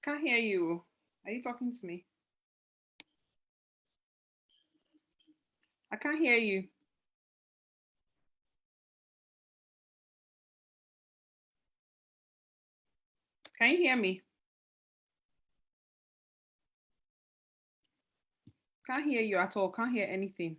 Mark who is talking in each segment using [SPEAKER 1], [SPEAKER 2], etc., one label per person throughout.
[SPEAKER 1] Can't hear you. Are you talking to me? I can't hear you. Can you hear me? Can't hear you at all. Can't hear anything.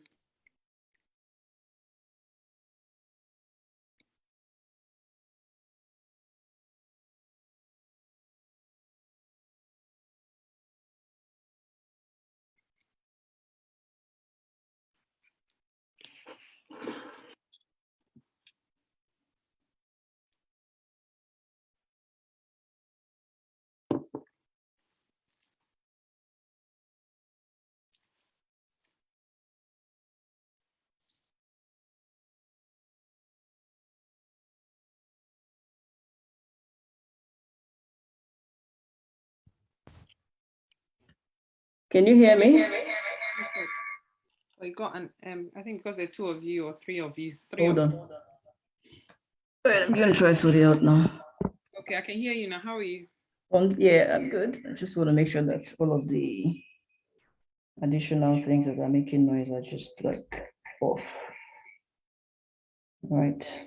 [SPEAKER 2] Can you hear me?
[SPEAKER 1] We got an I think because there are 2 of you or 3 of you.
[SPEAKER 2] Hold on. Wait, I'm gonna try sort it out now.
[SPEAKER 1] Okay, I can hear you now. How are you?
[SPEAKER 2] Yeah, I'm good. I just want to make sure that all of the additional things that are making noise are just like off. Right.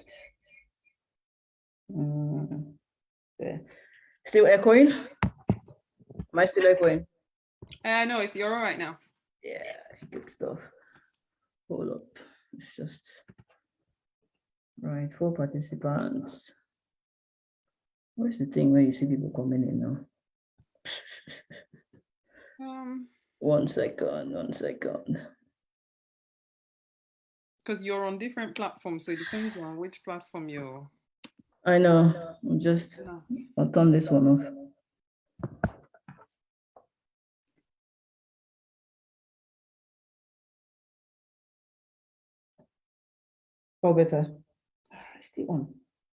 [SPEAKER 2] There. Still echoing? Am I still echoing?
[SPEAKER 1] No, you're all right now.
[SPEAKER 2] Yeah, good stuff. Hold up. It's just right. 4 participants. Where's the thing where you see people coming in now? 1 second.
[SPEAKER 1] Because you're on different platforms, so it depends on which platform you're.
[SPEAKER 2] I know. I'll turn this one off. All better. Still on.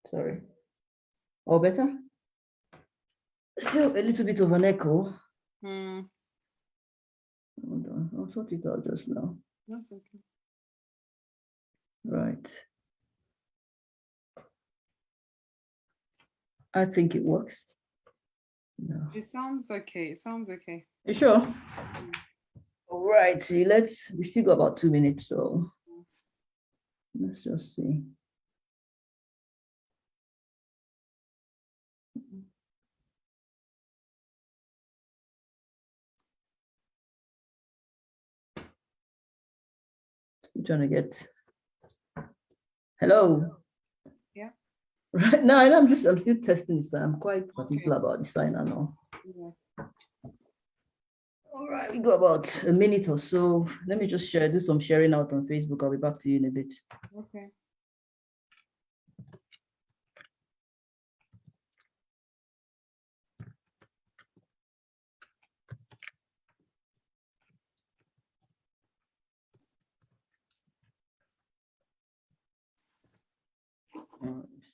[SPEAKER 2] Sorry. All better? Still a little bit of an echo. Hold on. I'll sort it out just now.
[SPEAKER 1] That's okay.
[SPEAKER 2] Right. I think it works. No.
[SPEAKER 1] It sounds okay.
[SPEAKER 2] You sure? All right. See, we still got about 2 minutes, so let's just see. Still trying to get. Hello.
[SPEAKER 1] Yeah.
[SPEAKER 2] Right. No, I'm still testing this. I'm quite particular about the sign and all.
[SPEAKER 1] Yeah.
[SPEAKER 2] All right, we got about a minute or so. Let me just do some sharing out on Facebook. I'll be back to you in a bit.
[SPEAKER 1] Okay.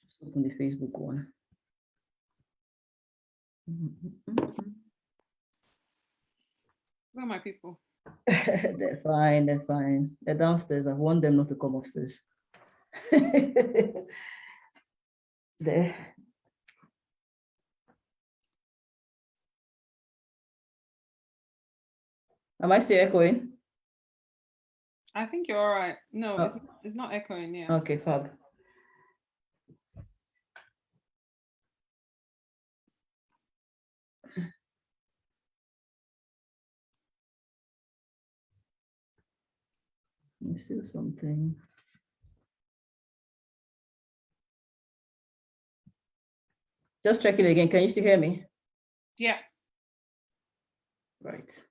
[SPEAKER 2] Just open the Facebook one.
[SPEAKER 1] Where are my people?
[SPEAKER 2] They're fine. They're downstairs. I've warned them not to come upstairs. There. Am I still echoing?
[SPEAKER 1] I think you're all right. No, it's not echoing. Yeah.
[SPEAKER 2] Okay, fab. Let me see something. Just check it again. Can you still hear me?
[SPEAKER 1] Yeah.
[SPEAKER 2] Right.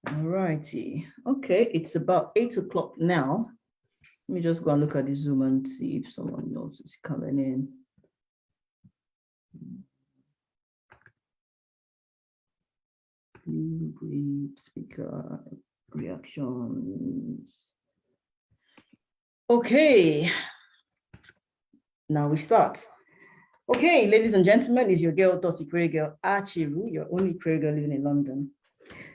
[SPEAKER 2] All righty. Okay, it's about 8 o'clock now. Let me just go and look at the Zoom and see if someone else is coming in. Great speaker reactions. Okay, now we start. Okay, ladies and gentlemen, it's your girl, Dr. Girl Achiru, your only prayer girl living in London.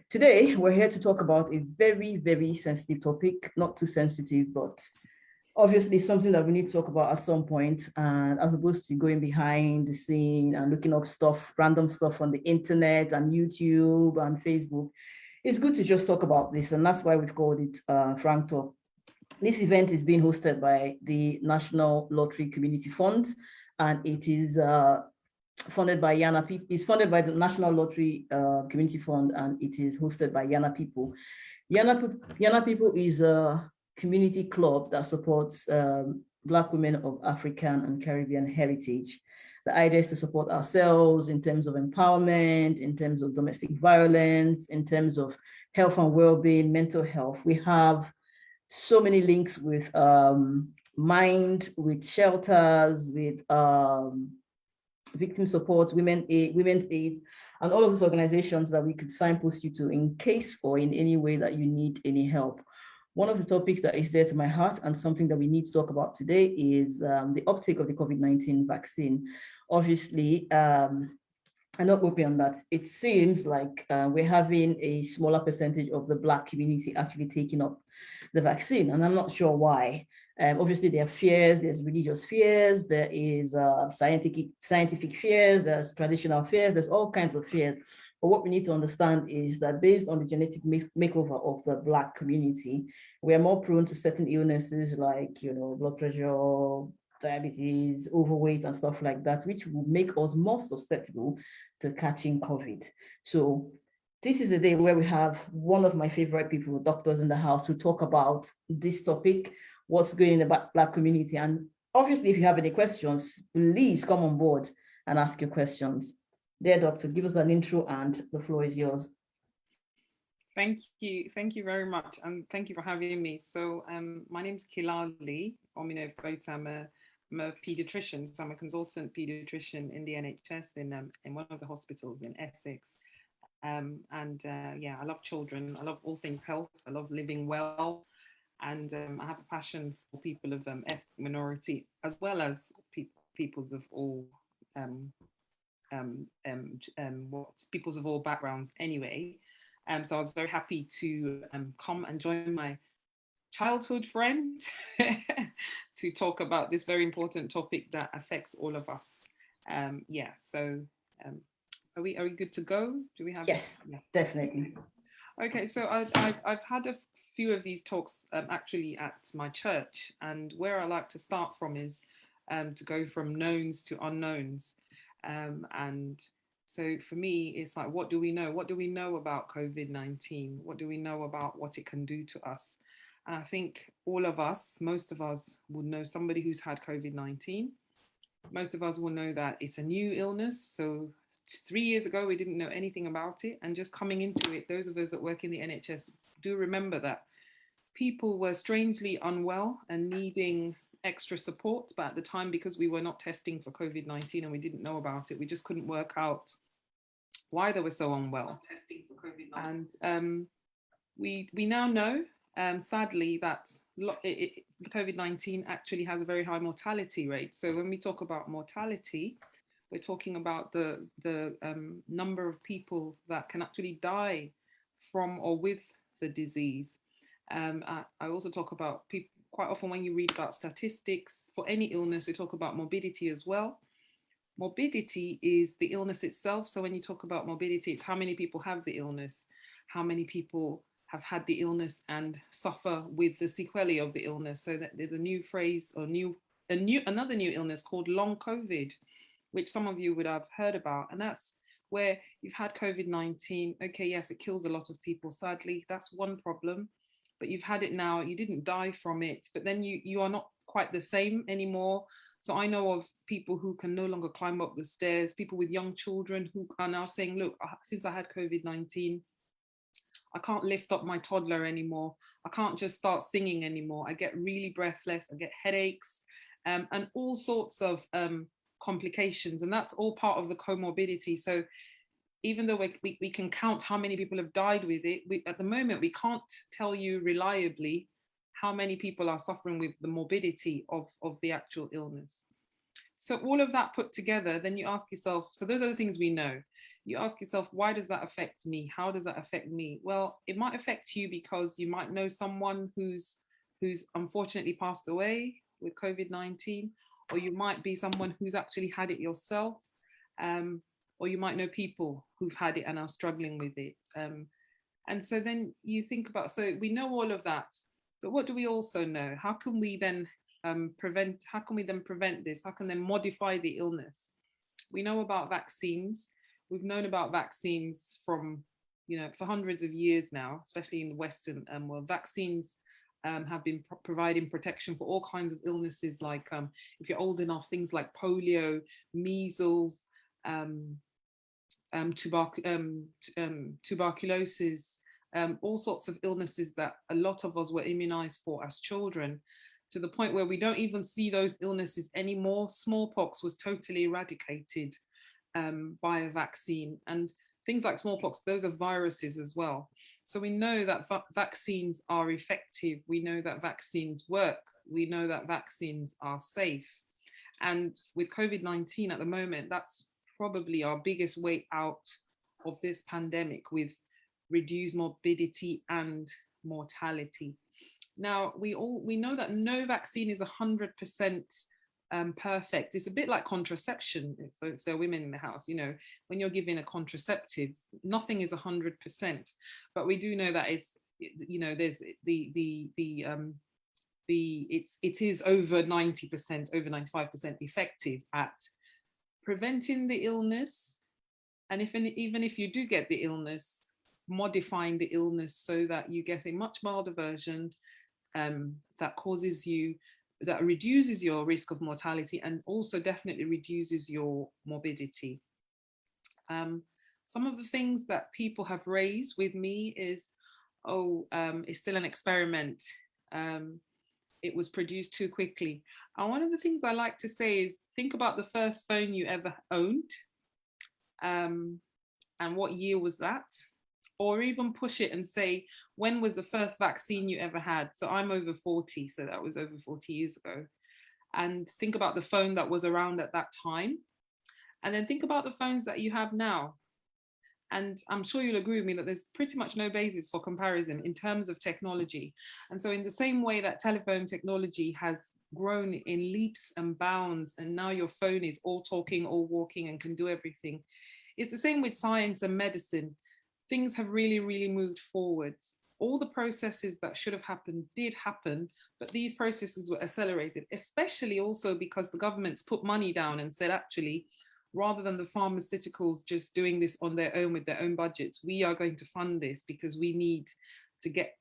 [SPEAKER 2] Today, we're here to talk about a very, very sensitive topic, not too sensitive, but obviously something that we need to talk about at some point, and as opposed to going behind the scene and looking up stuff, random stuff on the internet and YouTube and Facebook, it's good to just talk about this, and that's why we've called it Frank Talk. This event is being hosted by the National Lottery Community Fund, and it is funded by Yana people. It's funded by the National Lottery Community Fund, and it is hosted by Yana people. Yana people is a community club that supports Black women of African and Caribbean heritage. The idea is to support ourselves in terms of empowerment, in terms of domestic violence, in terms of health and well-being, mental health. We have so many links with Mind, with shelters, with victim support, women's aid, and all of these organizations that we could signpost you to in case or in any way that you need any help. One of the topics that is dear to my heart and something that we need to talk about today is the uptake of the COVID-19 vaccine. Obviously, I'm not going beyond that. It seems like we're having a smaller percentage of the Black community actually taking up the vaccine, and I'm not sure why. Obviously, there are fears, there's religious fears, there is scientific fears, there's traditional fears, there's all kinds of fears. But what we need to understand is that based on the genetic makeover of the Black community, we are more prone to certain illnesses like, blood pressure, diabetes, overweight, and stuff like that, which will make us more susceptible to catching COVID. So this is a day where we have one of my favorite people, doctors in the house, to talk about this topic, what's going in the Black community. And obviously, if you have any questions, please come on board and ask your questions. Dear doctor, give us an intro and the floor is yours.
[SPEAKER 1] Thank you very much, and thank you for having me. So my name is Kilali Ominu-Evbota. I'm a pediatrician, so I'm a consultant pediatrician in the NHS in one of the hospitals in Essex. Yeah, I love children. I love all things health. I love living well, and I have a passion for people of ethnic minority as well as peoples of all peoples of all backgrounds. Anyway, so I was very happy to come and join my childhood friend to talk about this very important topic that affects all of us. Yeah, so are we good to go? Do we have?
[SPEAKER 2] Yes, yeah. Definitely.
[SPEAKER 1] Okay, so I've had a few of these talks actually at my church, and where I like to start from is to go from knowns to unknowns, and so for me, it's like, what do we know? What do we know about COVID-19? What do we know about what it can do to us? And I think all of us, most of us would know somebody who's had COVID-19. Most of us will know that it's a new illness. So 3 years ago, we didn't know anything about it. And just coming into it, those of us that work in the NHS do remember that people were strangely unwell and needing extra support. But at the time, because we were not testing for COVID-19 and we didn't know about it, we just couldn't work out why they were so unwell. And we now know, sadly, that COVID-19 actually has a very high mortality rate. So when we talk about mortality, we're talking about the number of people that can actually die from or with the disease. I also talk about people, quite often when you read about statistics for any illness, we talk about morbidity as well. Morbidity is the illness itself. So when you talk about morbidity, it's how many people have the illness, how many people have had the illness and suffer with the sequelae of the illness. So that there's a new phrase or another new illness called long COVID, which some of you would have heard about. And that's where you've had COVID-19. Okay, yes, it kills a lot of people, sadly. That's one problem. But you've had it now, you didn't die from it, but then you are not quite the same anymore. So I know of people who can no longer climb up the stairs, people with young children who are now saying, look, since I had COVID-19, I can't lift up my toddler anymore. I can't just start singing anymore. I get really breathless, I get headaches, and all sorts of complications. And that's all part of the comorbidity. So even though we can count how many people have died with it, at the moment, we can't tell you reliably how many people are suffering with the morbidity of the actual illness. So all of that put together, then you ask yourself, so those are the things we know. You ask yourself, why does that affect me? How does that affect me? Well, it might affect you because you might know someone who's who's unfortunately passed away with COVID-19, or you might be someone who's actually had it yourself, or you might know people who've had it and are struggling with it. And so then you think about, so we know all of that, but what do we also know? How can we then prevent this? How can they modify the illness? We know about vaccines. We've known about vaccines from, for hundreds of years now, especially in the Western world. Vaccines have been providing protection for all kinds of illnesses, like if you're old enough, things like polio, measles, tuberculosis, all sorts of illnesses that a lot of us were immunized for as children, to the point where we don't even see those illnesses anymore. Smallpox was totally eradicated by a vaccine, and things like smallpox, those are viruses as well. So we know that vaccines are effective. We know that vaccines work. We know that vaccines are safe. And with COVID-19 at the moment, that's probably our biggest way out of this pandemic, with reduced morbidity and mortality. Now, we know that no vaccine is 100% perfect. It's a bit like contraception. If there are women in the house, when you're giving a contraceptive, nothing is 100%. But we do know that it's, there's it is over 90%, over 95% effective at preventing the illness, and even if you do get the illness, modifying the illness so that you get a much milder version that reduces your risk of mortality, and also definitely reduces your morbidity. Some of the things that people have raised with me is, it's still an experiment. It was produced too quickly. And one of the things I like to say is, think about the first phone you ever owned, and what year was that? Or even push it and say, when was the first vaccine you ever had? So I'm over 40, so that was over 40 years ago. And think about the phone that was around at that time. And then think about the phones that you have now. And I'm sure you'll agree with me that there's pretty much no basis for comparison in terms of technology. And so in the same way that telephone technology has grown in leaps and bounds, and now your phone is all talking, all walking, and can do everything, it's the same with science and medicine. Things have really, really moved forwards. All the processes that should have happened did happen, but these processes were accelerated, especially also because the government's put money down and said, actually, rather than the pharmaceuticals just doing this on their own with their own budgets, we are going to fund this because we need to get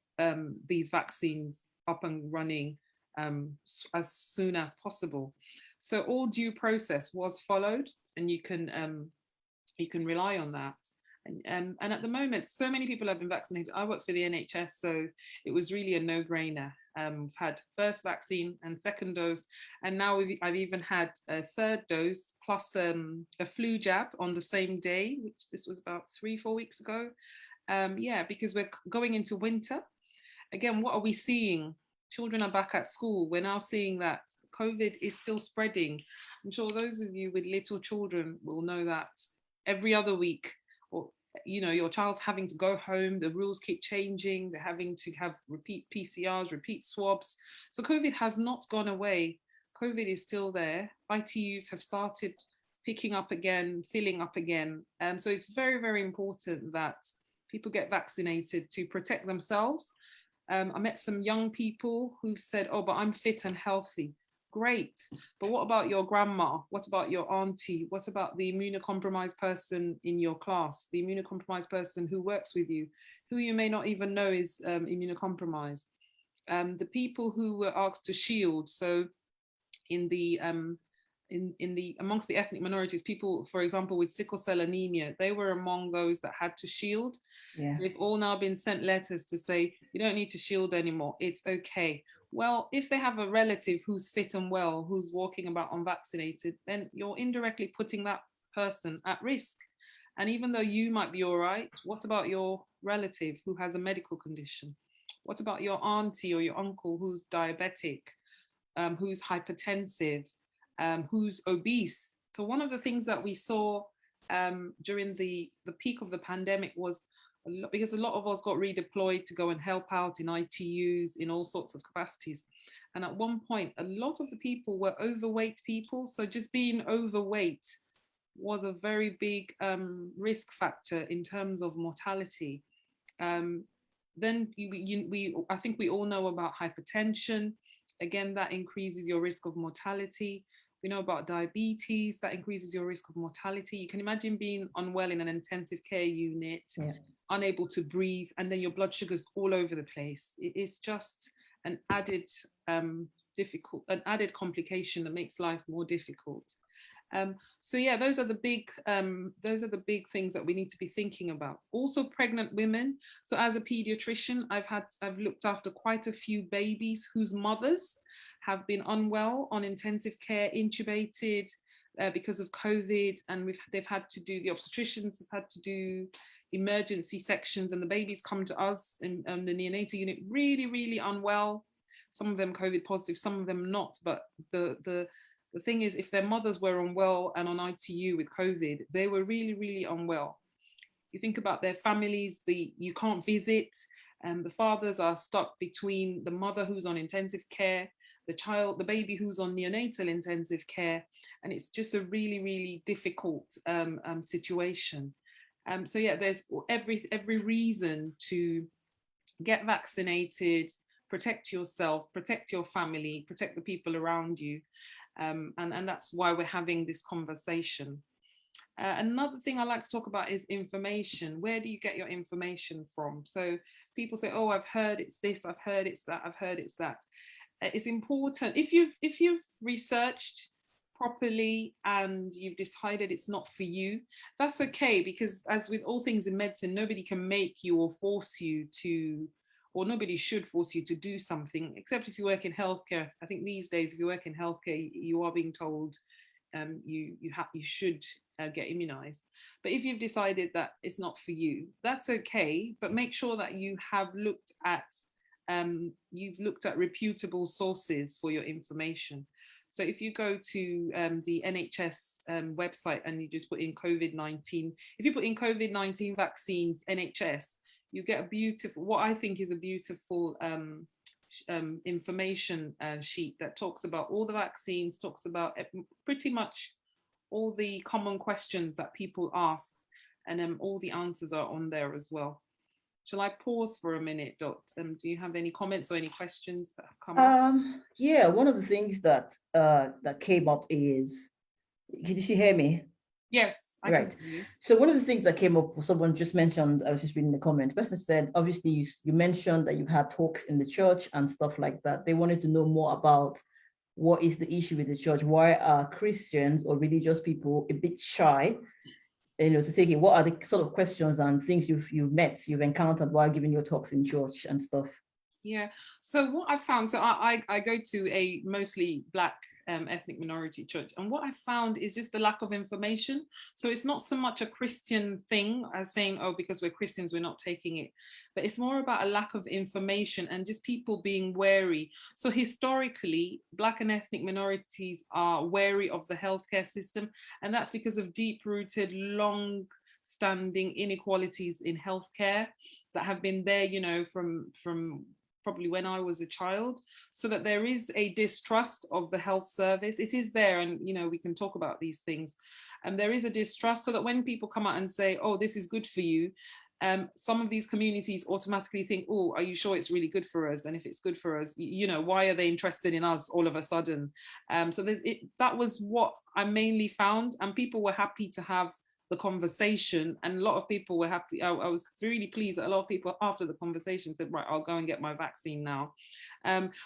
[SPEAKER 1] these vaccines up and running as soon as possible. So all due process was followed, and you can rely on that. And at the moment, so many people have been vaccinated. I work for the NHS, so it was really a no-brainer. We've had first vaccine and second dose, and now I've even had a third dose plus a flu jab on the same day, which this was about 3-4 weeks ago. Because we're going into winter. Again, what are we seeing? Children are back at school. We're now seeing that COVID is still spreading. I'm sure those of you with little children will know that every other week, or your child's having to go home, the rules keep changing, they're having to have repeat PCRs, repeat swabs. So COVID has not gone away. COVID is still there. ITUs have started picking up again, filling up again. So it's very, very important that people get vaccinated to protect themselves. I met some young people who've said, but I'm fit and healthy. Great, but what about your grandma? What about your auntie? What about the immunocompromised person in your class, the immunocompromised person who works with you, who you may not even know is immunocompromised? The people who were asked to shield. So in the amongst the ethnic minorities, people, for example, with sickle cell anemia, they were among those that had to shield. Yeah. They've all now been sent letters to say, you don't need to shield anymore, it's okay. Well, if they have a relative who's fit and well, who's walking about unvaccinated, then you're indirectly putting that person at risk. And even though you might be all right, what about your relative who has a medical condition? What about your auntie or your uncle who's diabetic, who's hypertensive, who's obese? So one of the things that we saw during the peak of the pandemic was because a lot of us got redeployed to go and help out in ITUs in all sorts of capacities. And at one point, a lot of the people were overweight people. So just being overweight was a very big risk factor in terms of mortality. Then I think we all know about hypertension. Again, that increases your risk of mortality. We know about diabetes, that increases your risk of mortality. You can imagine being unwell in an intensive care unit, unable to breathe, and then your blood sugar's all over the place. It is just an added complication that makes life more difficult. So yeah, those are the big things that we need to be thinking about. Also, pregnant women. So as a pediatrician, I've looked after quite a few babies whose mothers have been unwell, on intensive care, intubated because of COVID, and the obstetricians have had to do emergency sections, and the babies come to us in the neonatal unit really, really unwell. Some of them COVID positive, some of them not. But the thing is, if their mothers were unwell and on ITU with COVID, they were really, really unwell. You think about their families, you can't visit, and the fathers are stuck between the mother who's on intensive care, the baby who's on neonatal intensive care, and it's just a really, really difficult situation. So yeah, there's every reason to get vaccinated, protect yourself, protect your family, protect the people around you. And that's why we're having this conversation. Another thing I like to talk about is information. Where do you get your information from? So people say, oh, I've heard it's this, I've heard it's that, I've heard it's that. It's important. If you've researched properly and you've decided it's not for you, that's okay, because as with all things in medicine, nobody can make you or force you to, or nobody should force you to do something, except if you work in healthcare. I think these days, if you work in healthcare, you are being told you should get immunized. But if you've decided that it's not for you, that's okay. But make sure that you have looked at reputable sources for your information. So if you go to the NHS website and you just put in COVID-19, if you put in COVID-19 vaccines NHS, you get what I think is a beautiful information sheet that talks about all the vaccines, talks about pretty much all the common questions that people ask, and all the answers are on there as well. Shall I pause for a minute, Dot? Do you have any comments or any questions that have come up?
[SPEAKER 2] Yeah, one of the things that came up is, can you hear me?
[SPEAKER 1] Yes, I
[SPEAKER 2] right.
[SPEAKER 1] Can hear you.
[SPEAKER 2] So one of the things that came up, someone just mentioned, I was just reading the comment, the person said, obviously you mentioned that you had talks in the church and stuff like that. They wanted to know more about what is the issue with the church. Why are Christians or religious people a bit shy, to take it? What are the sort of questions and things you've encountered while giving your talks in church and stuff?
[SPEAKER 1] Yeah, so what I found, so I go to a mostly Black ethnic minority church, and what I found is just the lack of information. So it's not so much a Christian thing as saying, oh, because we're Christians, we're not taking it, but it's more about a lack of information and just people being wary. So historically, Black and ethnic minorities are wary of the healthcare system, and that's because of deep-rooted, long-standing inequalities in healthcare that have been there, from probably when I was a child, so that there is a distrust of the health service. It is there, and we can talk about these things. And there is a distrust, so that when people come out and say, oh, this is good for you, some of these communities automatically think, oh, are you sure it's really good for us? And if it's good for us, why are they interested in us all of a sudden? So that was what I mainly found, and people were happy to have the conversation, and a lot of people were happy. I was really pleased that a lot of people after the conversation said, right, I'll go and get my vaccine now,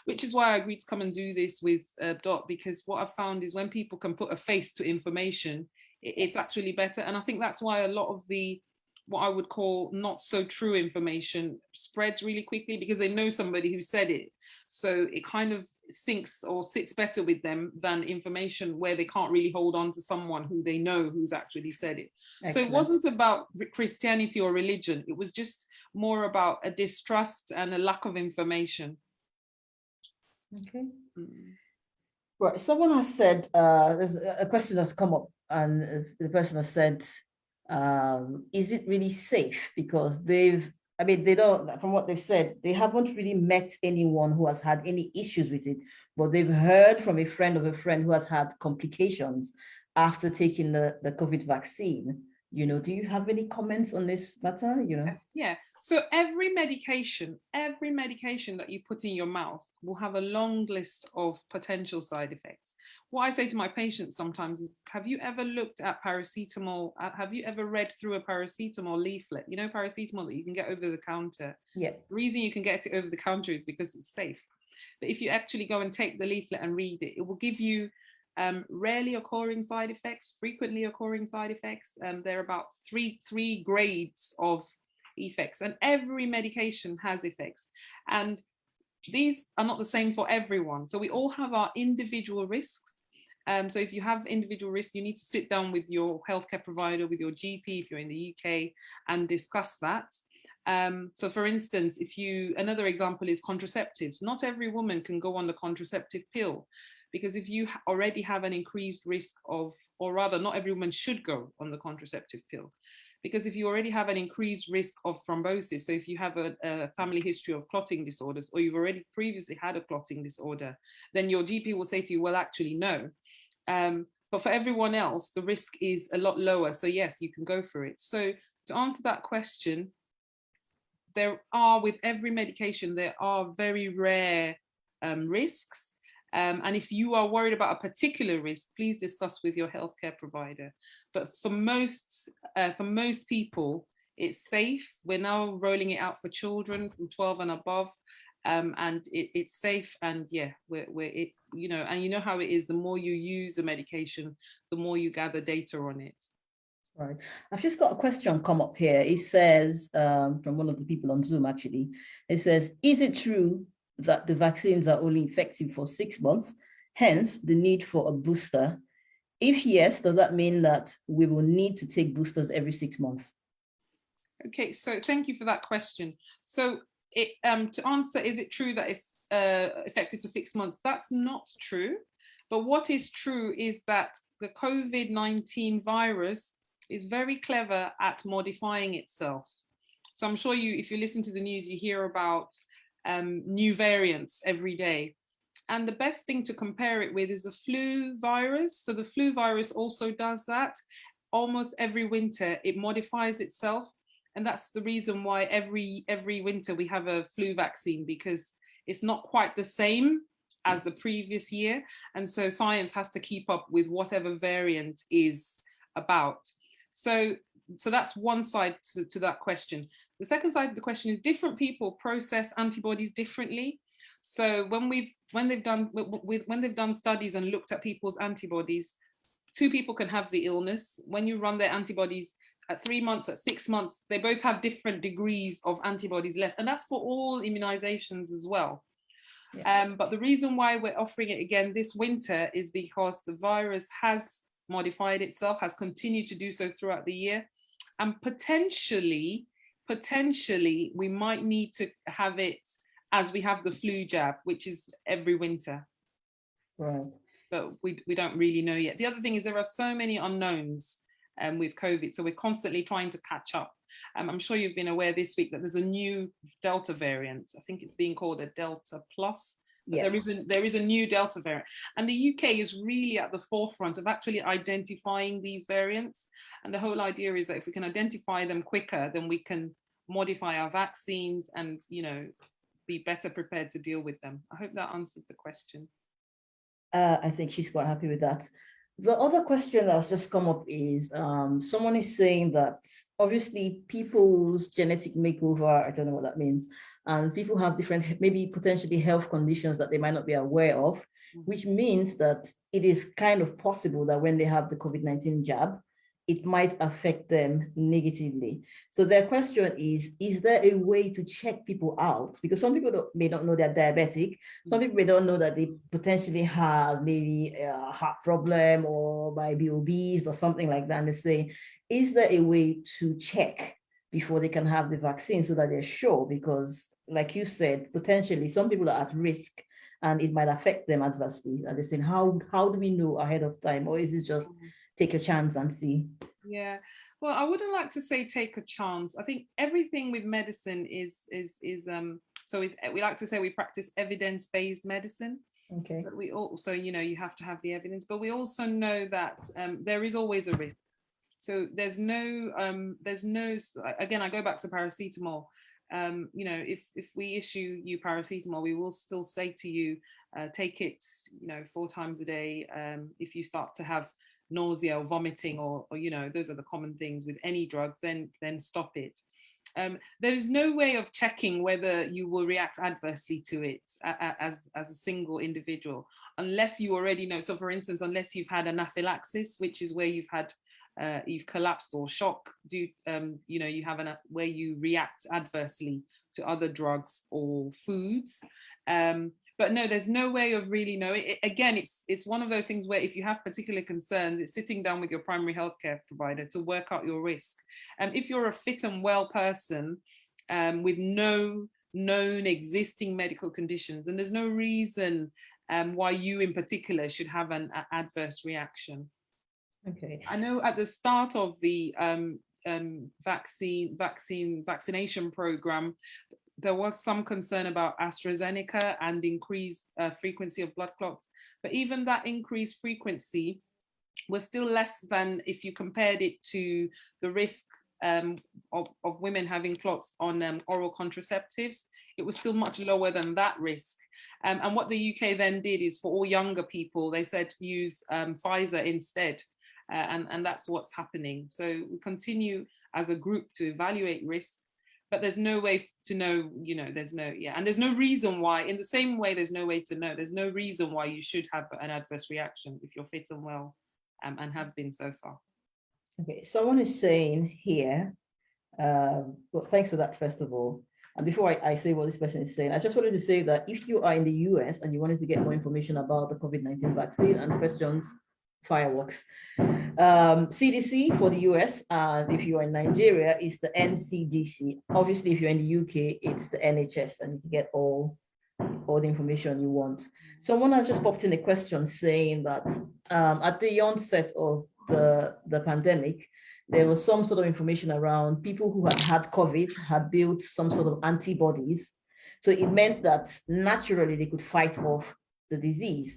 [SPEAKER 1] which is why I agreed to come and do this with Dot, because what I've found is when people can put a face to information, it's actually better. And I think that's why a lot of the what I would call not so true information spreads really quickly, because they know somebody who said it. So it kind of sinks or sits better with them than information where they can't really hold on to someone who they know who's actually said it. Excellent. So it wasn't about Christianity or religion. It was just more about a distrust and a lack of information.
[SPEAKER 2] Okay. Right. Someone has said, there's a question that's come up, and the person has said, Is it really safe? Because they don't, from what they've said, they haven't really met anyone who has had any issues with it, but they've heard from a friend of a friend who has had complications after taking the COVID vaccine. Do you have any comments on this matter?
[SPEAKER 1] Yeah. So every medication that you put in your mouth will have a long list of potential side effects. What I say to my patients sometimes is, have you ever looked at paracetamol? Have you ever read through a paracetamol leaflet? Paracetamol that you can get over the counter.
[SPEAKER 2] Yeah.
[SPEAKER 1] The reason you can get it over the counter is because it's safe. But if you actually go and take the leaflet and read it, it will give you rarely occurring side effects, frequently occurring side effects. There are about three grades of effects, and every medication has effects, and these are not the same for everyone. So we all have our individual risks. So if you have individual risks, you need to sit down with your healthcare provider, with your GP if you're in the UK, and discuss that. So for instance, another example is contraceptives. Not every woman can go on the contraceptive pill, because if you already have an increased risk of, or rather, not every woman should go on the contraceptive pill, because if you already have an increased risk of thrombosis, so if you have a family history of clotting disorders, or you've already previously had a clotting disorder, then your GP will say to you, well, actually, no. But for everyone else, the risk is a lot lower. So yes, you can go for it. So to answer that question, with every medication, there are very rare risks. And if you are worried about a particular risk, please discuss with your healthcare provider. But for most people, it's safe. We're now rolling it out for children from 12 and above, and it's safe. And yeah, and you know how it is. The more you use the medication, the more you gather data on it.
[SPEAKER 2] Right. I've just got a question come up here. It says, from one of the people on Zoom, actually, it says, is it true that the vaccines are only effective for 6 months, hence the need for a booster? If yes, does that mean that we will need to take boosters every 6 months?
[SPEAKER 1] Okay, so thank you for that question. So to answer, is it true that it's effective for 6 months? That's not true. But what is true is that the COVID-19 virus is very clever at modifying itself. So I'm sure if you listen to the news, you hear about new variants every day. And the best thing to compare it with is the flu virus. So the flu virus also does that. Almost every winter, it modifies itself. And that's the reason why every winter we have a flu vaccine, because it's not quite the same as the previous year. And so science has to keep up with whatever variant is about. So that's one side to that question. The second side of the question is different people process antibodies differently. So when they've done studies and looked at people's antibodies, 2 people can have the illness. When you run their antibodies at 3 months, at 6 months, they both have different degrees of antibodies left. And that's for all immunizations as well. Yeah. But the reason why we're offering it again this winter is because the virus has modified itself, has continued to do so throughout the year. And potentially, we might need to have it as we have the flu jab, which is every winter.
[SPEAKER 2] Right.
[SPEAKER 1] But we don't really know yet. The other thing is there are so many unknowns with COVID, so we're constantly trying to catch up. I'm sure you've been aware this week that there's a new Delta variant. I think it's being called a Delta Plus. Yeah. There is a new Delta variant, and the UK is really at the forefront of actually identifying these variants. And the whole idea is that if we can identify them quicker, then we can modify our vaccines and, be better prepared to deal with them. I hope that answers the question.
[SPEAKER 2] I think she's quite happy with that. The other question that's just come up is someone is saying that obviously people's genetic makeover, I don't know what that means, and people have different, maybe potentially health conditions that they might not be aware of, which means that it is kind of possible that when they have the COVID-19 jab, it might affect them negatively. So their question is there a way to check people out? Because some people may not know they're diabetic. Some people may not know that they potentially have maybe a heart problem or might be obese or something like that. And they say, is there a way to check before they can have the vaccine so that they're sure? Because like you said, potentially some people are at risk and it might affect them adversely. And they're saying, how do we know ahead of time? Or is it just take a chance and see?
[SPEAKER 1] Yeah, Well, I wouldn't like to say take a chance. I think everything with medicine we like to say we practice evidence-based medicine.
[SPEAKER 2] Okay.
[SPEAKER 1] But we also, you have to have the evidence, but we also know that there is always a risk. So again, I go back to paracetamol. If we issue you paracetamol, we will still say to you, take it, 4 times a day. If you start to have nausea or vomiting, or those are the common things with any drug, then stop it. There is no way of checking whether you will react adversely to it as a single individual, unless you already know. So for instance, unless you've had anaphylaxis, which is where you've collapsed or shock due, you have where you react adversely to other drugs or foods. But no, there's no way of really knowing. Again, it's one of those things where if you have particular concerns, it's sitting down with your primary healthcare provider to work out your risk. If you're a fit and well person with no known existing medical conditions, and there's no reason why you in particular should have an adverse reaction.
[SPEAKER 2] Okay.
[SPEAKER 1] I know at the start of the vaccination program, there was some concern about AstraZeneca and increased frequency of blood clots, but even that increased frequency was still less than if you compared it to the risk of women having clots on oral contraceptives. It was still much lower than that risk. And what the UK then did is, for all younger people, they said use Pfizer instead. And that's what's happening. So we continue as a group to evaluate risk, but there's no way to know, and there's no reason why, in the same way, there's no way to know, there's no reason why you should have an adverse reaction if you're fit and well and have been so far.
[SPEAKER 2] Okay, someone is saying here, well, thanks for that, first of all. And before I say what this person is saying, I just wanted to say that if you are in the US and you wanted to get more information about the COVID-19 vaccine and questions, fireworks. CDC for the US, and if you are in Nigeria, it's the NCDC. Obviously, if you're in the UK, it's the NHS, and you can get all the information you want. Someone has just popped in a question saying that at the onset of the pandemic, there was some sort of information around people who had COVID had built some sort of antibodies. So it meant that naturally they could fight off the disease.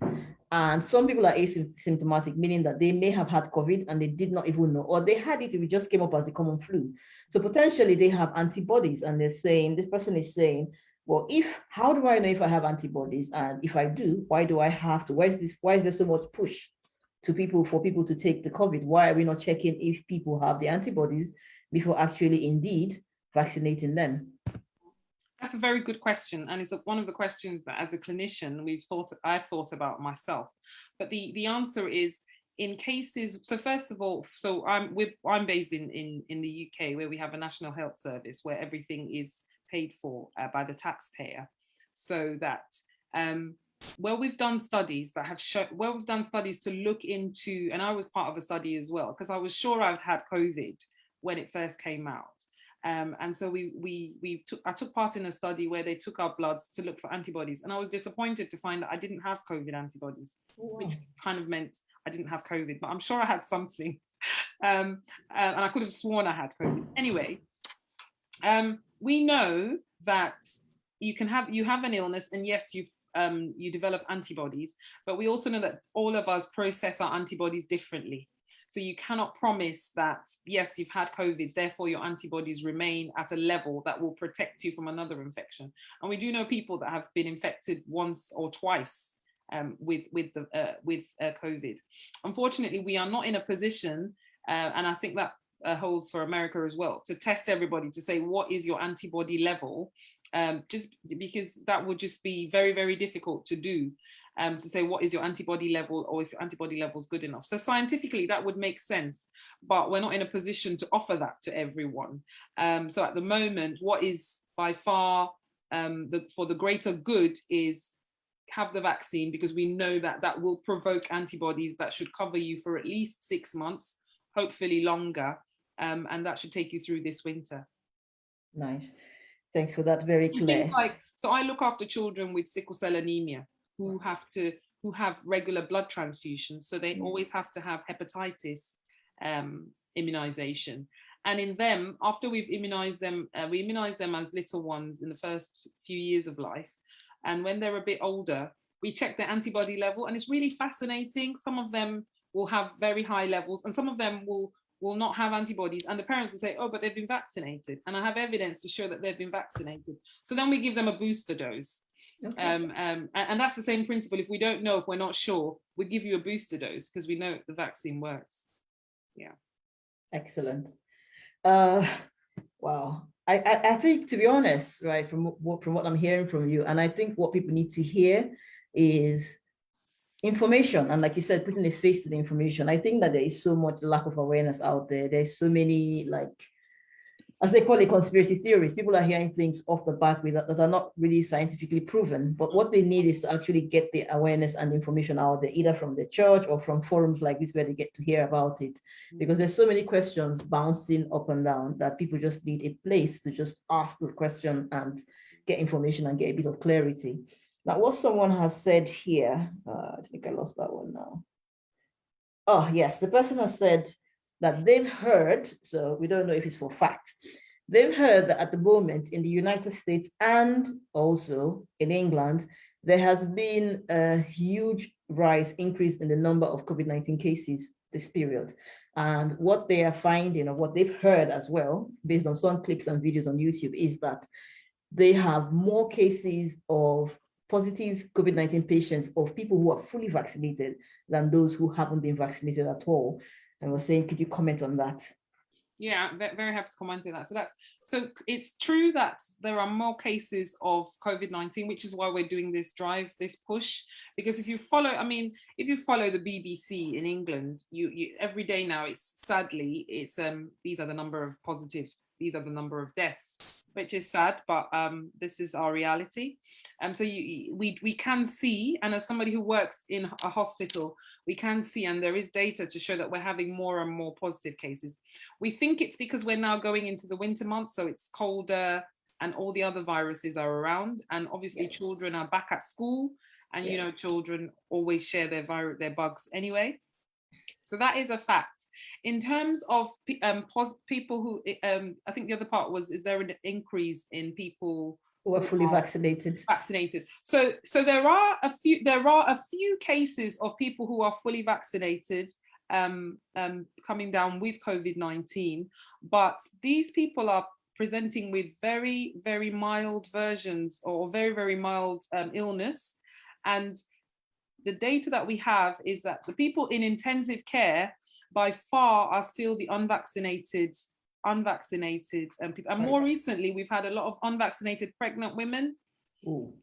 [SPEAKER 2] And some people are asymptomatic, meaning that they may have had COVID and they did not even know, or they had it, it just came up as a common flu. So potentially they have antibodies, and they're saying, this person is saying, well, how do I know if I have antibodies? And if I do, why do I have to? Why is there so much push for people to take the COVID? Why are we not checking if people have the antibodies before actually indeed vaccinating them?
[SPEAKER 1] That's a very good question, and it's one of the questions that, as a clinician, I've thought about myself. But the answer is, in cases. So first of all, I'm based in the UK, where we have a national health service where everything is paid for by the taxpayer. So that we've done studies that have shown, we've done studies to look into, and I was part of a study as well, because I was sure I'd had COVID when it first came out. And so I took part in a study where they took our bloods to look for antibodies, and I was disappointed to find that I didn't have COVID antibodies, which kind of meant I didn't have COVID, but I'm sure I had something, and I could have sworn I had COVID. Anyway, we know that you have an illness, and yes, you develop antibodies, but we also know that all of us process our antibodies differently. So you cannot promise that, yes, you've had COVID, therefore your antibodies remain at a level that will protect you from another infection. And we do know people that have been infected once or twice with COVID. Unfortunately, we are not in a position, and I think that holds for America as well, to test everybody to say, what is your antibody level? Just because that would just be very, very difficult to do. To say what is your antibody level, or if your antibody level is good enough. So scientifically that would make sense, but we're not in a position to offer that to everyone. So at the moment, what is by far for the greater good is have the vaccine, because we know that that will provoke antibodies that should cover you for at least 6 months, hopefully longer, and that should take you through this winter.
[SPEAKER 2] Nice, thanks for that, very clear.
[SPEAKER 1] So I look after children with sickle cell anemia who have regular blood transfusions, so they always have to have hepatitis immunization. And in them, after we've immunized them, we immunize them as little ones in the first few years of life. And when they're a bit older, we check their antibody level, and it's really fascinating. Some of them will have very high levels, and some of them will not have antibodies, and the parents will say, oh, but they've been vaccinated, and I have evidence to show that they've been vaccinated. So then we give them a booster dose. Okay. And that's the same principle. If we don't know, if we're not sure, we give you a booster dose because we know the vaccine works. Yeah.
[SPEAKER 2] Excellent. Wow. I think, to be honest, right, from what I'm hearing from you, and I think what people need to hear is information, and like you said, putting a face to the information. I think that there is so much lack of awareness out there. There's so many, like, as they call it, conspiracy theories. People are hearing things off the back that are not really scientifically proven, but what they need is to actually get the awareness and information out there, either from the church or from forums like this where they get to hear about it, because there's so many questions bouncing up and down that people just need a place to just ask the question and get information and get a bit of clarity. Now, what someone has said here, I think I lost that one now. Oh, yes, the person has said that they've heard, so we don't know if it's for fact, they've heard that at the moment in the United States and also in England, there has been a huge increase in the number of COVID-19 cases this period. And what they are finding, or what they've heard as well, based on some clips and videos on YouTube, is that they have more cases of positive COVID-19 patients of people who are fully vaccinated than those who haven't been vaccinated at all. And we're saying, could you comment on that?
[SPEAKER 1] Yeah, very happy to comment on that. So it's true that there are more cases of COVID-19, which is why we're doing this drive, this push. Because if you follow the BBC in England, you every day now, sadly these are the number of positives, these are the number of deaths, which is sad, but this is our reality. So we can see, and as somebody who works in a hospital, we can see, and there is data to show that we're having more and more positive cases. We think it's because we're now going into the winter months, so it's colder and all the other viruses are around. And obviously children are back at school, and you know, children always share their bugs anyway. So that is a fact. In terms of people who, I think the other part was, is there an increase in people
[SPEAKER 2] who are fully vaccinated?
[SPEAKER 1] So there are a few cases of people who are fully vaccinated coming down with COVID-19, but these people are presenting with very, very mild versions or very, very mild illness. And the data that we have is that the people in intensive care by far are still the unvaccinated people. And more recently, we've had a lot of unvaccinated pregnant women.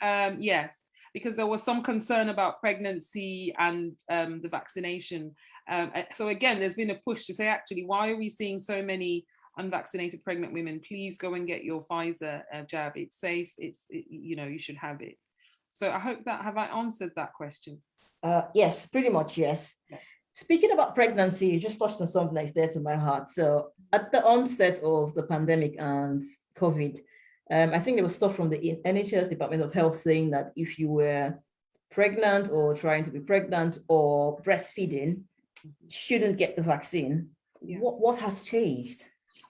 [SPEAKER 1] Yes, because there was some concern about pregnancy and the vaccination. So again, there's been a push to say, actually, why are we seeing so many unvaccinated pregnant women? Please go and get your Pfizer jab. It's safe. You should have it. So I hope that, have I answered that question?
[SPEAKER 2] Yes, pretty much, yes. Yeah. Speaking about pregnancy, you just touched on something that's dear to my heart. So at the onset of the pandemic and COVID, I think there was stuff from the NHS Department of Health saying that if you were pregnant or trying to be pregnant or breastfeeding, shouldn't get the vaccine. Yeah. What has changed?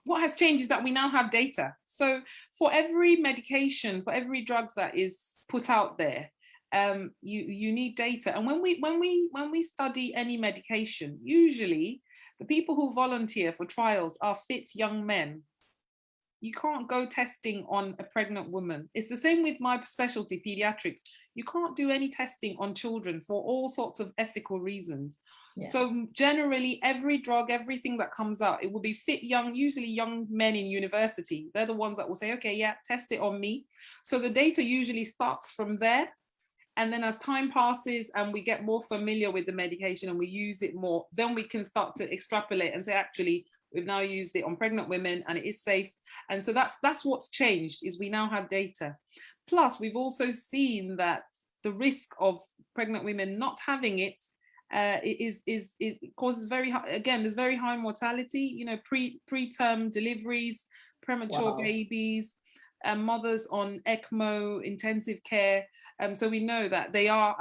[SPEAKER 1] What has changed is that we now have data. So for every medication, for every drug that is put out there, you need data. And when we study any medication, usually the people who volunteer for trials are fit young men. You can't go testing on a pregnant woman. It's the same with my specialty, pediatrics. You can't do any testing on children for all sorts of ethical reasons. Yeah. So generally, every drug, everything that comes out, it will be fit young, usually young men in university. They're the ones that will say, okay, yeah, test it on me. So the data usually starts from there. And then as time passes and we get more familiar with the medication and we use it more, then we can start to extrapolate and say, actually, we've now used it on pregnant women and it is safe. And so that's what's changed, is we now have data. Plus, we've also seen that the risk of pregnant women not having it causes very high, again, there's very high mortality, preterm deliveries, premature babies, mothers on ECMO, intensive care. So we know that they are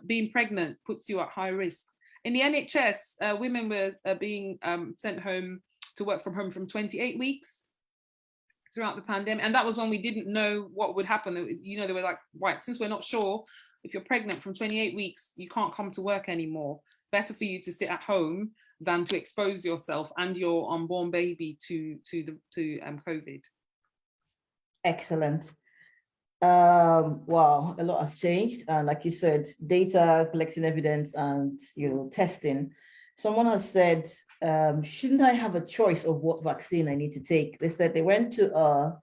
[SPEAKER 1] being pregnant puts you at high risk. In the NHS, women were being sent home to work from home from 28 weeks throughout the pandemic. And that was when we didn't know what would happen. You know, they were like, right, since we're not sure, if you're pregnant from 28 weeks, you can't come to work anymore. Better for you to sit at home than to expose yourself and your unborn baby to COVID.
[SPEAKER 2] Excellent. Wow, a lot has changed. And like you said, data, collecting evidence, and testing. Someone has said, shouldn't I have a choice of what vaccine I need to take? They said they went to a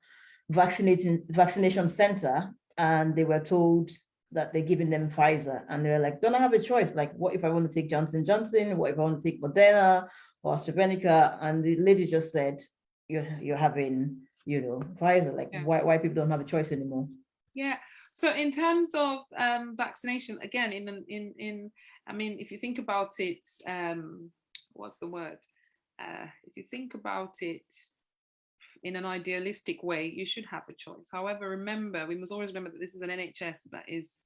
[SPEAKER 2] vaccination center and they were told that they're giving them Pfizer. And they were like, don't I have a choice? Like, what if I want to take Johnson & Johnson? What if I want to take Moderna or AstraZeneca? And the lady just said, you're having, Pfizer. Like, why people don't have a choice anymore?
[SPEAKER 1] Yeah. So in terms of vaccination, again, I mean, if you think about it, what's the word? If you think about it in an idealistic way, you should have a choice. However, we must always remember that this is an NHS that is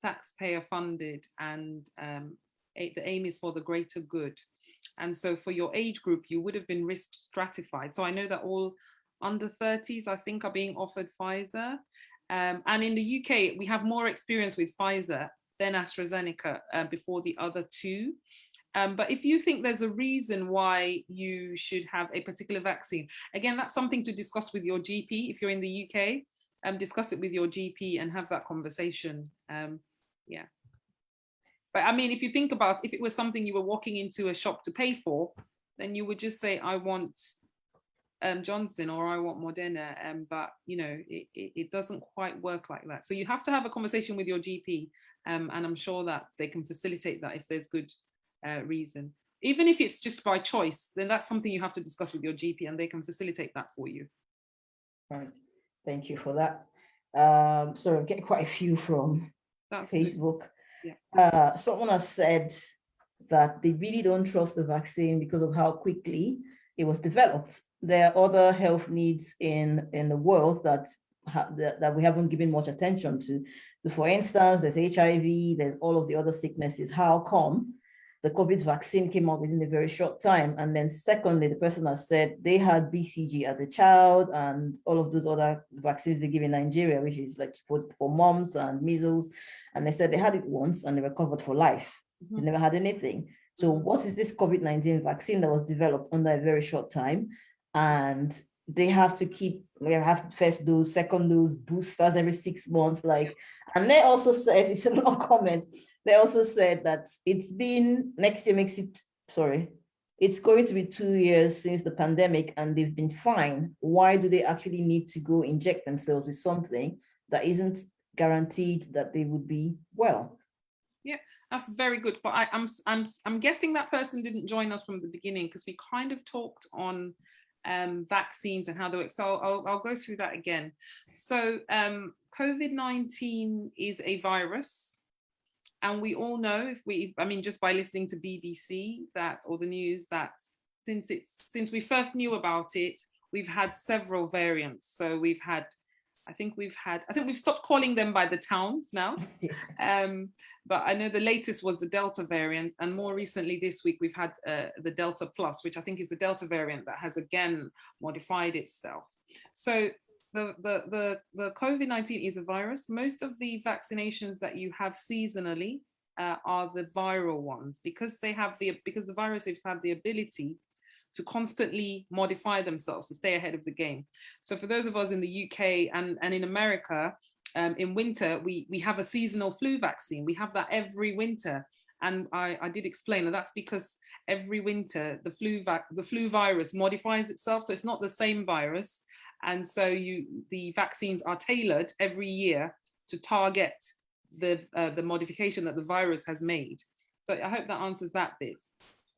[SPEAKER 1] taxpayer funded, and the aim is for the greater good. And so for your age group, you would have been risk stratified. So I know that all under 30s, I think, are being offered Pfizer. And in the UK, we have more experience with Pfizer than AstraZeneca before the other two. But if you think there's a reason why you should have a particular vaccine, again, that's something to discuss with your GP. If you're in the UK, discuss it with your GP and have that conversation. Yeah. But I mean, if you think about, if it was something you were walking into a shop to pay for, then you would just say, I want Johnson or I want Moderna, but it doesn't quite work like that. So you have to have a conversation with your GP, and I'm sure that they can facilitate that if there's good reason. Even if it's just by choice, then that's something you have to discuss with your GP, and they can facilitate that for you.
[SPEAKER 2] Right. Thank you for that. So I get quite a few from Facebook. Yeah. Someone has said that they really don't trust the vaccine because of how quickly it was developed. There are other health needs in the world that we haven't given much attention to. So for instance, there's HIV, there's all of the other sicknesses. How come the COVID vaccine came out within a very short time? And then secondly, the person has said they had BCG as a child and all of those other vaccines they give in Nigeria, which is like for mumps and measles. And they said they had it once and they were covered for life. Mm-hmm. They never had anything. So what is this COVID-19 vaccine that was developed under a very short time? And they have to first dose, second dose, boosters every 6 months. And they also said, it's a long comment, they also said that it's going to be 2 years since the pandemic and they've been fine. Why do they actually need to go inject themselves with something that isn't guaranteed that they would be well?
[SPEAKER 1] Yeah, that's very good. But I'm guessing that person didn't join us from the beginning, because we kind of talked on vaccines and how they work. So I'll go through that again. So COVID-19 is a virus, and we all know, just by listening to BBC or the news, that since we first knew about it, we've had several variants. So I think we've stopped calling them by the towns now. But I know the latest was the Delta variant, and more recently this week we've had the Delta Plus, which I think is the Delta variant that has again modified itself. So the COVID-19 is a virus. Most of the vaccinations that you have seasonally are the viral ones, because the viruses have the ability to constantly modify themselves to stay ahead of the game. So for those of us in the UK and in America, in winter, we have a seasonal flu vaccine. We have that every winter. And I did explain that that's because every winter, the flu virus modifies itself. So it's not the same virus. And so the vaccines are tailored every year to target the modification that the virus has made. So I hope that answers that bit.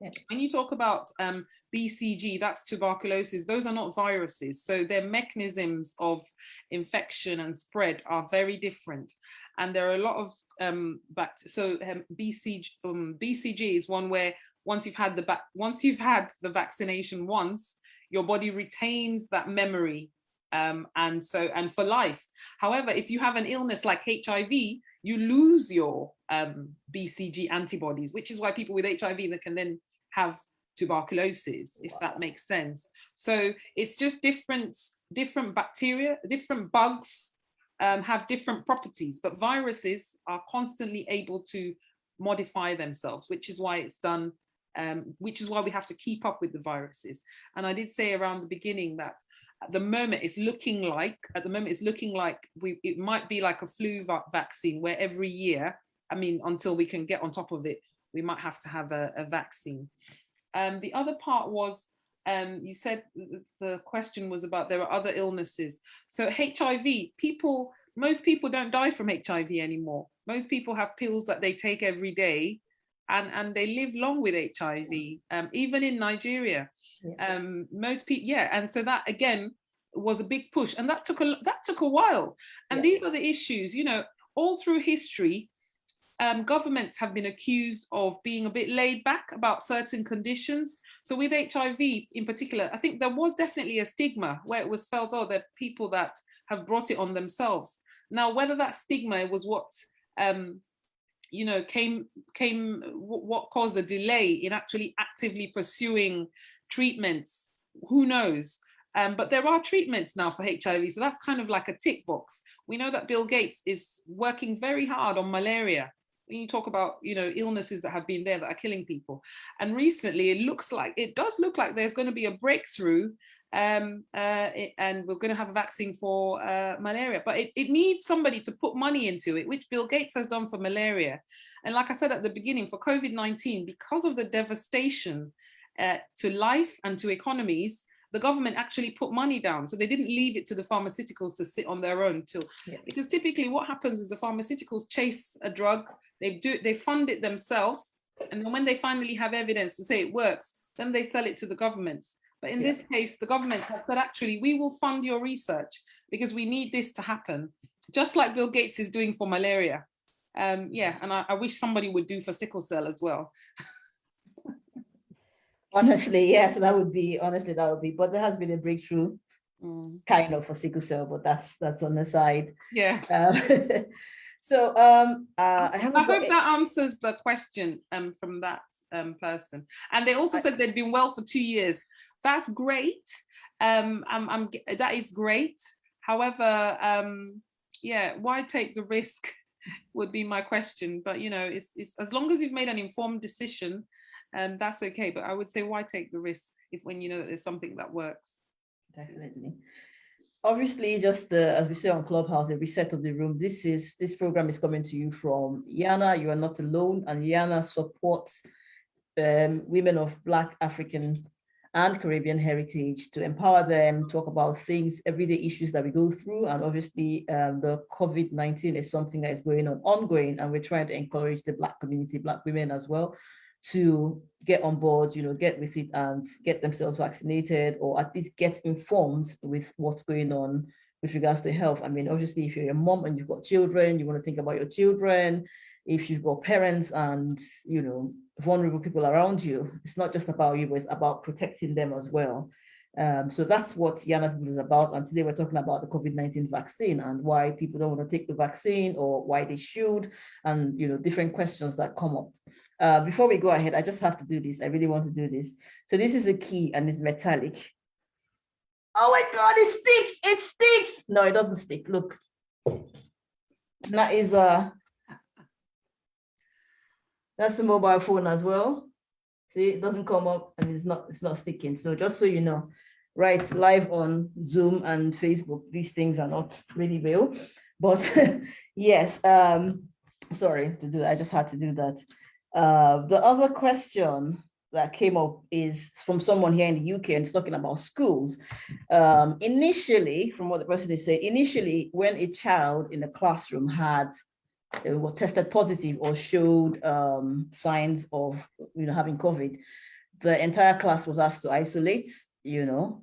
[SPEAKER 1] Yeah. When you talk about BCG, that's tuberculosis, those are not viruses. So their mechanisms of infection and spread are very different. And there are a lot of, BCG is one where once you've had the vaccination once, your body retains that memory and for life. However, if you have an illness like HIV, you lose your BCG antibodies, which is why people with HIV that can then have tuberculosis, if that makes sense. So it's just different bacteria, different bugs have different properties, but viruses are constantly able to modify themselves, which is why it's done, which is why we have to keep up with the viruses. And I did say around the beginning that at the moment it's looking like, it might be like a flu vaccine where every year, I mean, until we can get on top of it, we might have to have a vaccine. The other part was, you said the question was about there are other illnesses. So HIV, most people don't die from HIV anymore. Most people have pills that they take every day, and they live long with HIV, even in Nigeria. Yeah. Most people, yeah, and so that again was a big push, and that took a while. And yeah, these are the issues, you know, all through history. Governments have been accused of being a bit laid back about certain conditions. So with HIV in particular, I think there was definitely a stigma where it was felt, oh, that people that have brought it on themselves. Now, whether that stigma was what, you know, what caused the delay in actually actively pursuing treatments, who knows? But there are treatments now for HIV, so that's kind of like a tick box. We know that Bill Gates is working very hard on malaria. When you talk about, you know, illnesses that have been there that are killing people. And recently it does look like there's going to be a breakthrough, and we're going to have a vaccine for malaria. But it needs somebody to put money into it, which Bill Gates has done for malaria. And like I said at the beginning, for COVID-19, because of the devastation to life and to economies, the government actually put money down. So they didn't leave it to the pharmaceuticals to sit on their own because typically what happens is the pharmaceuticals chase a drug, they fund it themselves. And then when they finally have evidence to say it works, then they sell it to the governments. But in this case, the government has said, actually, we will fund your research because we need this to happen, just like Bill Gates is doing for malaria. And I wish somebody would do for sickle cell as well.
[SPEAKER 2] Honestly, yes, that would be, but there has been a breakthrough kind of for sickle cell, but that's on the side.
[SPEAKER 1] Yeah.
[SPEAKER 2] So I hope
[SPEAKER 1] that answers the question from that person. And they also said they'd been well for 2 years. That's great. That is great. However, why take the risk would be my question. But you know, it's as long as you've made an informed decision, that's okay. But I would say, why take the risk when you know that there's something that works?
[SPEAKER 2] Definitely. Obviously, just as we say on Clubhouse, a reset of the room. This program is coming to you from Yana. You are not alone, and Yana supports women of Black, African, and Caribbean heritage to empower them, talk about things, everyday issues that we go through. And obviously, the COVID-19 is something that is going on ongoing, and we're trying to encourage the Black community, Black women as well, to get on board, you know, get with it and get themselves vaccinated, or at least get informed with what's going on with regards to health. I mean, obviously, if you're a mom and you've got children, you want to think about your children. If you've got parents and, you know, vulnerable people around you, it's not just about you, but it's about protecting them as well. So that's what Yana is about. And today we're talking about the COVID-19 vaccine and why people don't want to take the vaccine or why they should, and, you know, different questions that come up. Before we go ahead, I just have to do this. I really want to do this. So this is a key and it's metallic. Oh my God, it sticks. It sticks. No, it doesn't stick. Look. That is that's the mobile phone as well. See, it doesn't come up and it's not sticking. So just so you know, right, live on Zoom and Facebook, these things are not really real. But yes, sorry to do, I just had to do that. The other question that came up is from someone here in the UK, and it's talking about schools. Initially, from what the person is saying, initially, when a child in a classroom was tested positive or showed signs of, you know, having COVID, the entire class was asked to isolate, you know.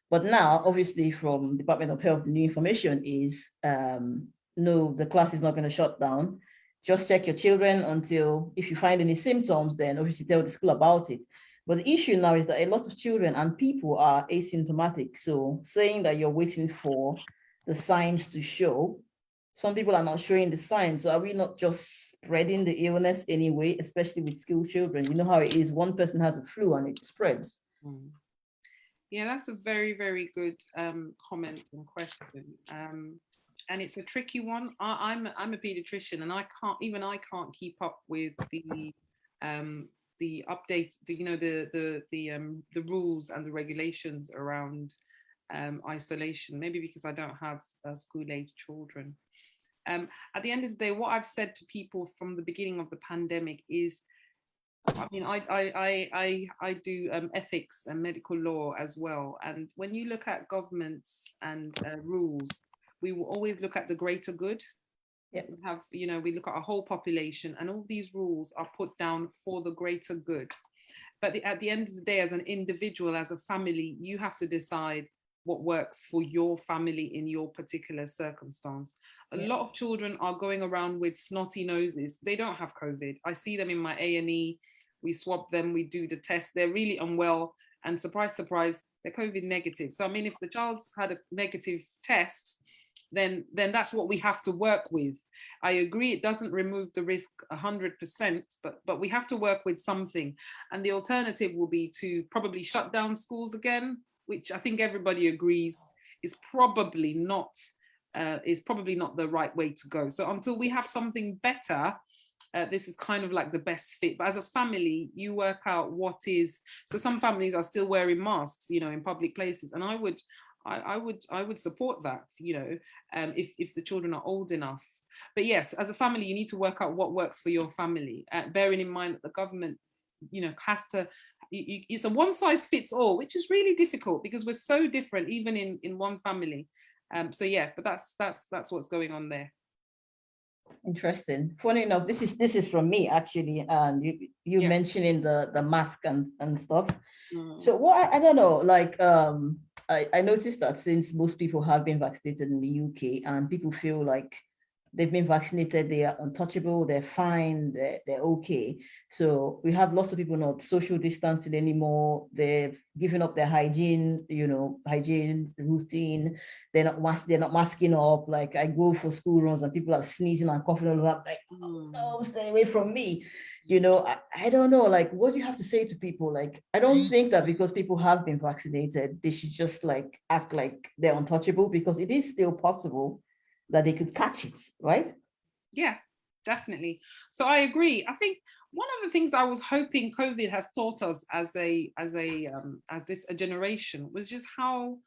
[SPEAKER 2] But now, obviously, from Department of Health, the new information is, no, the class is not going to shut down. Just check your children until, if you find any symptoms, then obviously tell the school about it. But the issue now is that a lot of children and people are asymptomatic. So saying that you're waiting for the signs to show some people are not showing the signs. So are we not just spreading the illness anyway, especially with school children? You know how it is. One person has a flu and it spreads.
[SPEAKER 1] Yeah, that's a very, very good comment and question. And it's a tricky one. I'm a pediatrician, and I can't keep up with the updates, the rules and the regulations around isolation. Maybe because I don't have school-age children. At the end of the day, what I've said to people from the beginning of the pandemic is, I mean, I do ethics and medical law as well. And when you look at governments and rules, we will always look at the greater good.
[SPEAKER 2] Yep.
[SPEAKER 1] So we look at our whole population, and all these rules are put down for the greater good. But at the end of the day, as an individual, as a family, you have to decide what works for your family in your particular circumstance. A lot of children are going around with snotty noses. They don't have COVID. I see them in my A&E. We swab them, we do the test. They're really unwell, and surprise, surprise, they're COVID negative. So I mean, if the child's had a negative test, then that's what we have to work with. I agree, it doesn't remove the risk 100%, but we have to work with something. And the alternative will be to probably shut down schools again, which I think everybody agrees is probably not the right way to go. So until we have something better, this is kind of like the best fit. But as a family, you work out what is. So some families are still wearing masks, in public places, and I would support that, if the children are old enough. But yes, as a family, you need to work out what works for your family, bearing in mind that the government, has to. It's a one size fits all, which is really difficult because we're so different, even in one family. So yeah, but that's what's going on there.
[SPEAKER 2] Interesting. Funny enough, this is from me actually, and you mentioning the mask and stuff. So what I don't know, like I noticed that since most people have been vaccinated in the UK and people feel like they've been vaccinated, they are untouchable, they're fine, they're okay. So we have lots of people not social distancing anymore. They've given up their hygiene routine. They're not masking up. Like I go for school runs and people are sneezing and coughing all over. Like, oh no, stay away from me. I don't know, like, what do you have to say to people? Like, I don't think that because people have been vaccinated, they should just like act like they're untouchable, because it is still possible that they could catch it, right?
[SPEAKER 1] Yeah, definitely. So I agree. I think one of the things I was hoping COVID has taught us as a generation was just how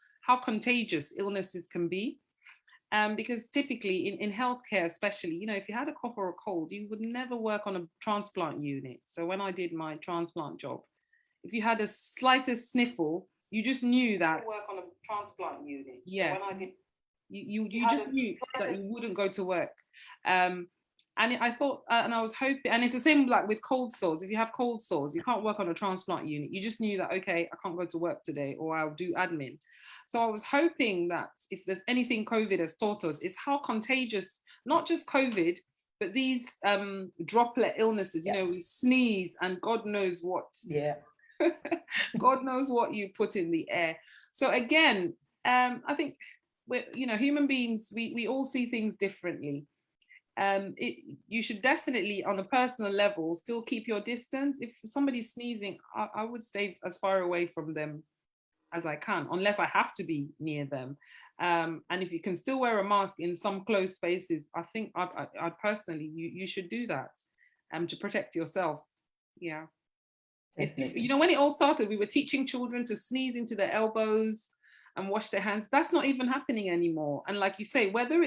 [SPEAKER 1] contagious illnesses can be. Because typically in healthcare, especially, if you had a cough or a cold, you would never work on a transplant unit. So when I did my transplant job, if you had a slightest sniffle, you just knew that.
[SPEAKER 2] Work on a transplant unit.
[SPEAKER 1] Yeah. So when I did, you just knew that you wouldn't go to work. And I thought, and I was hoping, and it's the same like with cold sores. If you have cold sores, you can't work on a transplant unit. You just knew that, okay, I can't go to work today, or I'll do admin. So I was hoping that if there's anything COVID has taught us, is how contagious, not just COVID, but these droplet illnesses, we sneeze and God knows what.
[SPEAKER 2] Yeah.
[SPEAKER 1] God knows what you put in the air. So again, I think human beings, we all see things differently. You should definitely, on a personal level, still keep your distance. If somebody's sneezing, I would stay as far away from them as I can, unless I have to be near them. And if you can still wear a mask in some closed spaces, I think I personally, you should do that to protect yourself. Yeah. When it all started, we were teaching children to sneeze into their elbows and wash their hands. That's not even happening anymore. And like you say, whether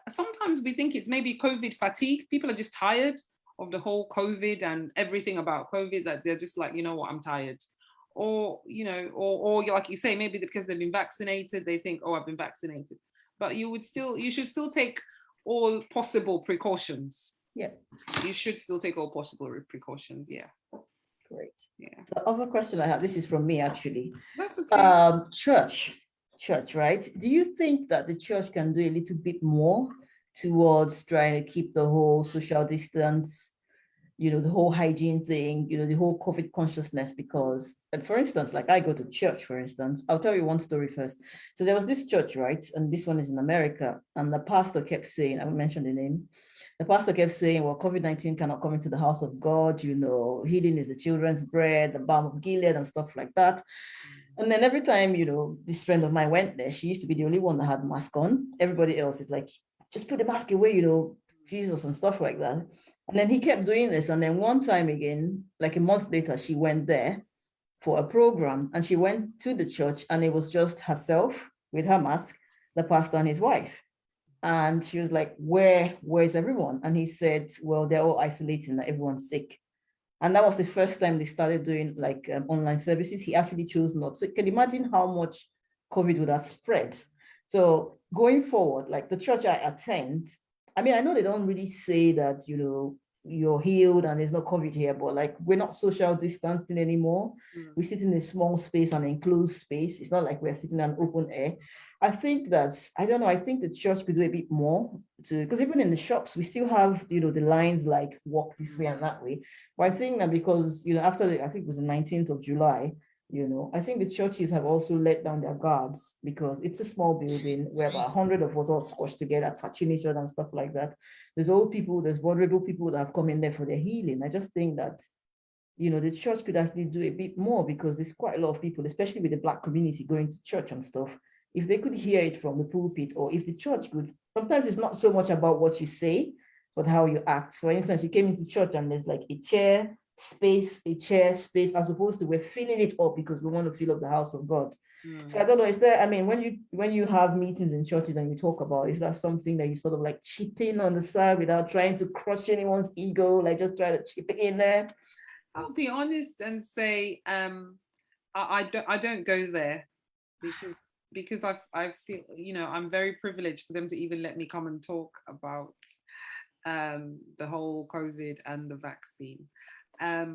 [SPEAKER 1] sometimes we think it's maybe COVID fatigue. People are just tired of the whole COVID and everything about COVID, that they're just like, I'm tired. Or like you say, maybe because they've been vaccinated, they think, oh, I've been vaccinated. But you should still take all possible precautions.
[SPEAKER 2] Yeah.
[SPEAKER 1] You should still take all possible precautions. Yeah.
[SPEAKER 2] Great.
[SPEAKER 1] Yeah.
[SPEAKER 2] The other question I have, this is from me actually.
[SPEAKER 1] That's okay.
[SPEAKER 2] Church, right? Do you think that the church can do a little bit more towards trying to keep the whole social distance the whole hygiene thing, the whole COVID consciousness, because, and for instance, like I go to church, for instance, I'll tell you one story first. So there was this church, right? And this one is in America. And the pastor kept saying, I won't mention the name. The pastor kept saying, well, COVID-19 cannot come into the house of God, healing is the children's bread, the balm of Gilead and stuff like that. And then every time, this friend of mine went there, she used to be the only one that had mask on. Everybody else is like, just put the mask away, Jesus and stuff like that. And then he kept doing this. And then one time again, like a month later, she went there for a program and she went to the church and it was just herself with her mask, the pastor and his wife. And she was like, where's everyone? And he said, well, they're all isolating, that everyone's sick. And that was the first time they started doing like online services. He actually chose not. So you can imagine how much COVID would have spread. So going forward, like the church I attend, I mean, I know they don't really say that, you're healed and there's no COVID here, but like we're not social distancing anymore. We sit in a small space, an enclosed space. It's not like we're sitting in open air. I think that, I don't know, I think the church could do a bit more because even in the shops, we still have, the lines like walk this way and that way. But I think that because, after I think it was the 19th of July, I think the churches have also let down their guards because it's a small building where about 100 of us all squashed together, touching each other and stuff like that. There's old people, there's vulnerable people that have come in there for their healing. I just think that, the church could actually do a bit more because there's quite a lot of people, especially with the Black community going to church and stuff. If they could hear it from the pulpit, or if the church could, sometimes it's not so much about what you say, but how you act. For instance, you came into church and there's like a chair space, as opposed to we're filling it up because we want to fill up the house of God. So I don't know, is there, I mean, when you have meetings in churches and you talk about, is that something that you sort of like chip in on the side without trying to crush anyone's ego, like just try to chip it in there?
[SPEAKER 1] I'll be honest and say I don't go there because I feel, I'm very privileged for them to even let me come and talk about the whole COVID and the vaccine.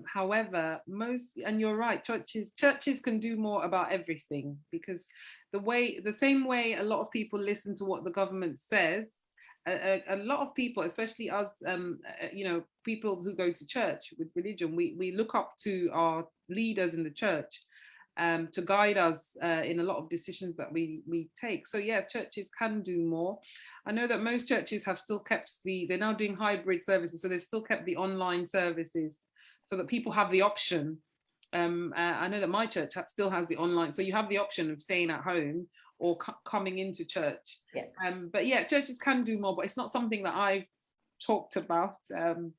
[SPEAKER 1] However, and you're right, churches can do more about everything, because the same way a lot of people listen to what the government says, a lot of people, especially us, people who go to church with religion, we look up to our leaders in the church to guide us in a lot of decisions that we take. So yeah, churches can do more. I know that most churches have still kept they're now doing hybrid services, so they've still kept the online services so that people have the option. I know that my church still has the online, so you have the option of staying at home or coming into church.
[SPEAKER 2] Yeah.
[SPEAKER 1] But yeah, churches can do more, but it's not something that I've talked about. And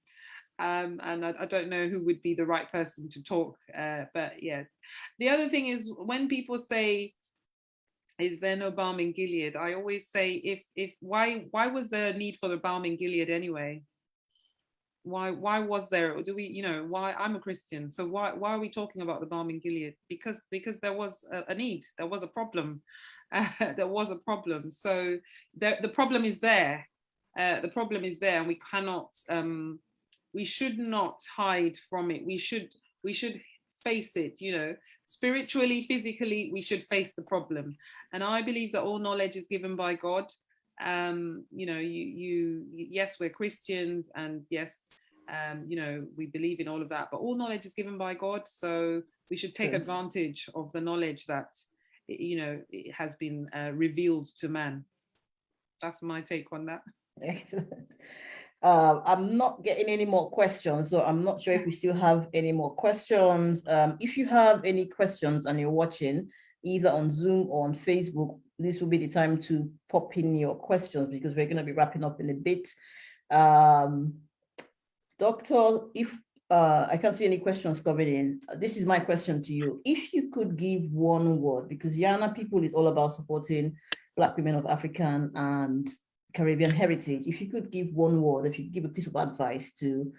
[SPEAKER 1] I don't know who would be the right person to talk. But yeah, the other thing is when people say, "Is there no balm in Gilead?" I always say, if why was there a need for the balm in Gilead anyway? Why was there? Or do we, why? I'm a Christian, so why are we talking about the balm in Gilead? Because there was a need, there was a problem, there was a problem. So the problem is there. The problem is there, and we cannot. We should not hide from it. We should face it. Spiritually, physically, we should face the problem. And I believe that all knowledge is given by God. Yes, we're Christians, and yes, we believe in all of that, but all knowledge is given by God, so we should take advantage of the knowledge that it has been revealed to man. That's my take on that.
[SPEAKER 2] Excellent. I'm not getting any more questions, so I'm not sure if we still have any more questions. If you have any questions and you're watching either on Zoom or on Facebook, this will be the time to pop in your questions because we're going to be wrapping up in a bit. Doctor, if I can't see any questions coming in, this is my question to you. If you could give one word, because Yana People is all about supporting Black women of African and Caribbean heritage. If you could give one word, if you could give a piece of advice to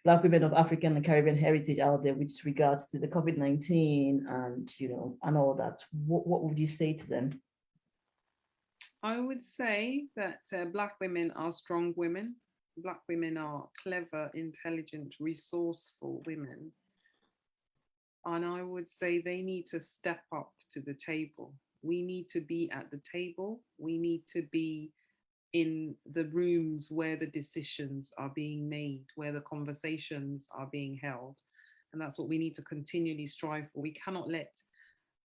[SPEAKER 2] Black women of African and Caribbean heritage out there with regards to the COVID-19 and, and all that, what would you say to them?
[SPEAKER 1] I would say that Black women are strong women. Black women are clever, intelligent, resourceful women. And I would say they need to step up to the table. We need to be at the table. We need to be in the rooms where the decisions are being made, where the conversations are being held. And that's what we need to continually strive for. We cannot let,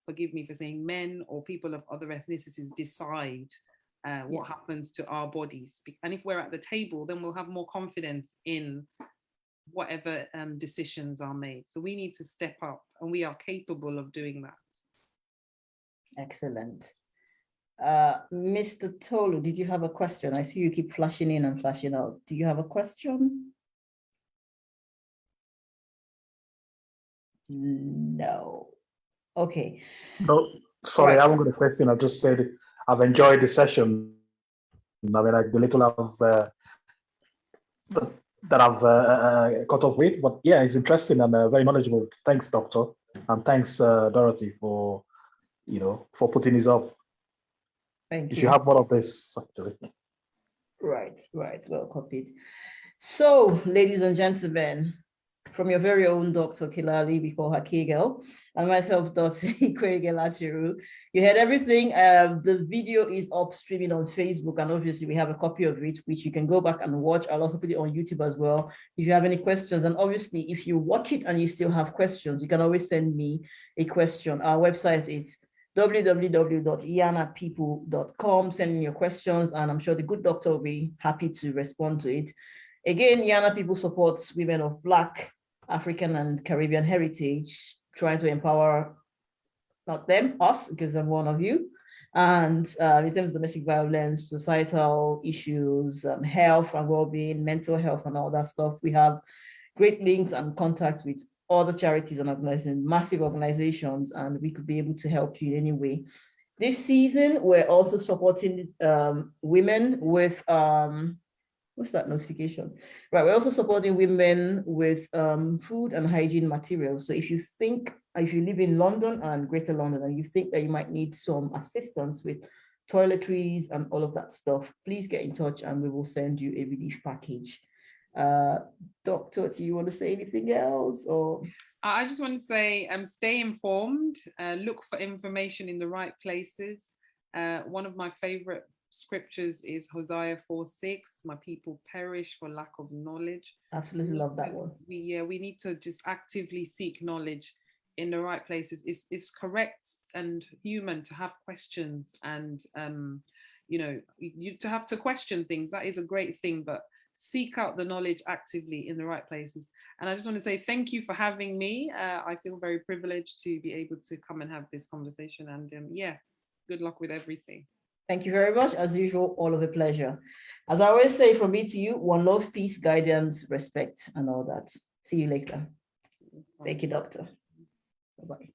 [SPEAKER 1] forgive me for saying, men or people of other ethnicities decide what happens to our bodies. And if we're at the table, then we'll have more confidence in whatever decisions are made. So we need to step up, and we are capable of doing that.
[SPEAKER 2] Excellent. Mr. Tolu, did you have a question? I see you keep flashing in and flashing out. Do you have a question? No. Okay.
[SPEAKER 3] No, sorry,
[SPEAKER 2] right.
[SPEAKER 3] I haven't got a question. I just said I've enjoyed the session. I mean, like the little that I've caught up with, but yeah, it's interesting and very knowledgeable. Thanks, Doctor, and thanks, Dorothy, for for putting this up.
[SPEAKER 2] Thank you.
[SPEAKER 3] You should have more of this, actually.
[SPEAKER 2] Right, well copied. So, ladies and gentlemen, from your very own Dr. Kilali, before her Kegel, and myself, Dr. Ikweigel, you heard everything. The video is up streaming on Facebook, and obviously we have a copy of it, which you can go back and watch. I'll also put it on YouTube as well. If you have any questions, and obviously if you watch it and you still have questions, you can always send me a question. Our website is www.yanapeople.com. Send in your questions, and I'm sure the good doctor will be happy to respond to it. Again, Yana People supports women of Black, African, and Caribbean heritage, trying to empower, not them, us, because I'm one of you. And in terms of domestic violence, societal issues, health and well-being, mental health, and all that stuff, we have great links and contacts with other charities and organizations, massive organizations, and we could be able to help you in any way. This season, we're also supporting women with, what's that notification? Right, we're also supporting women with food and hygiene materials. So if you live in London and Greater London, and you think that you might need some assistance with toiletries and all of that stuff, please get in touch and we will send you a relief package. Doctor, do you want to say anything else? Or
[SPEAKER 1] I just want to say, stay informed, look for information in the right places. One of my favorite scriptures is Hosea 4:6. My people perish for lack of knowledge.
[SPEAKER 2] Absolutely love that one.
[SPEAKER 1] We need to just actively seek knowledge in the right places. It's correct and human to have questions, and you to have to question things. That is a great thing, but seek out the knowledge actively in the right places. And I just want to say thank you for having me. I feel very privileged to be able to come and have this conversation, and good luck with everything.
[SPEAKER 2] Thank you very much. As usual, all of a pleasure. As I always say, from me to you, one love, peace, guidance, respect, and all that. See you later. Thank you, Doctor. Bye-bye.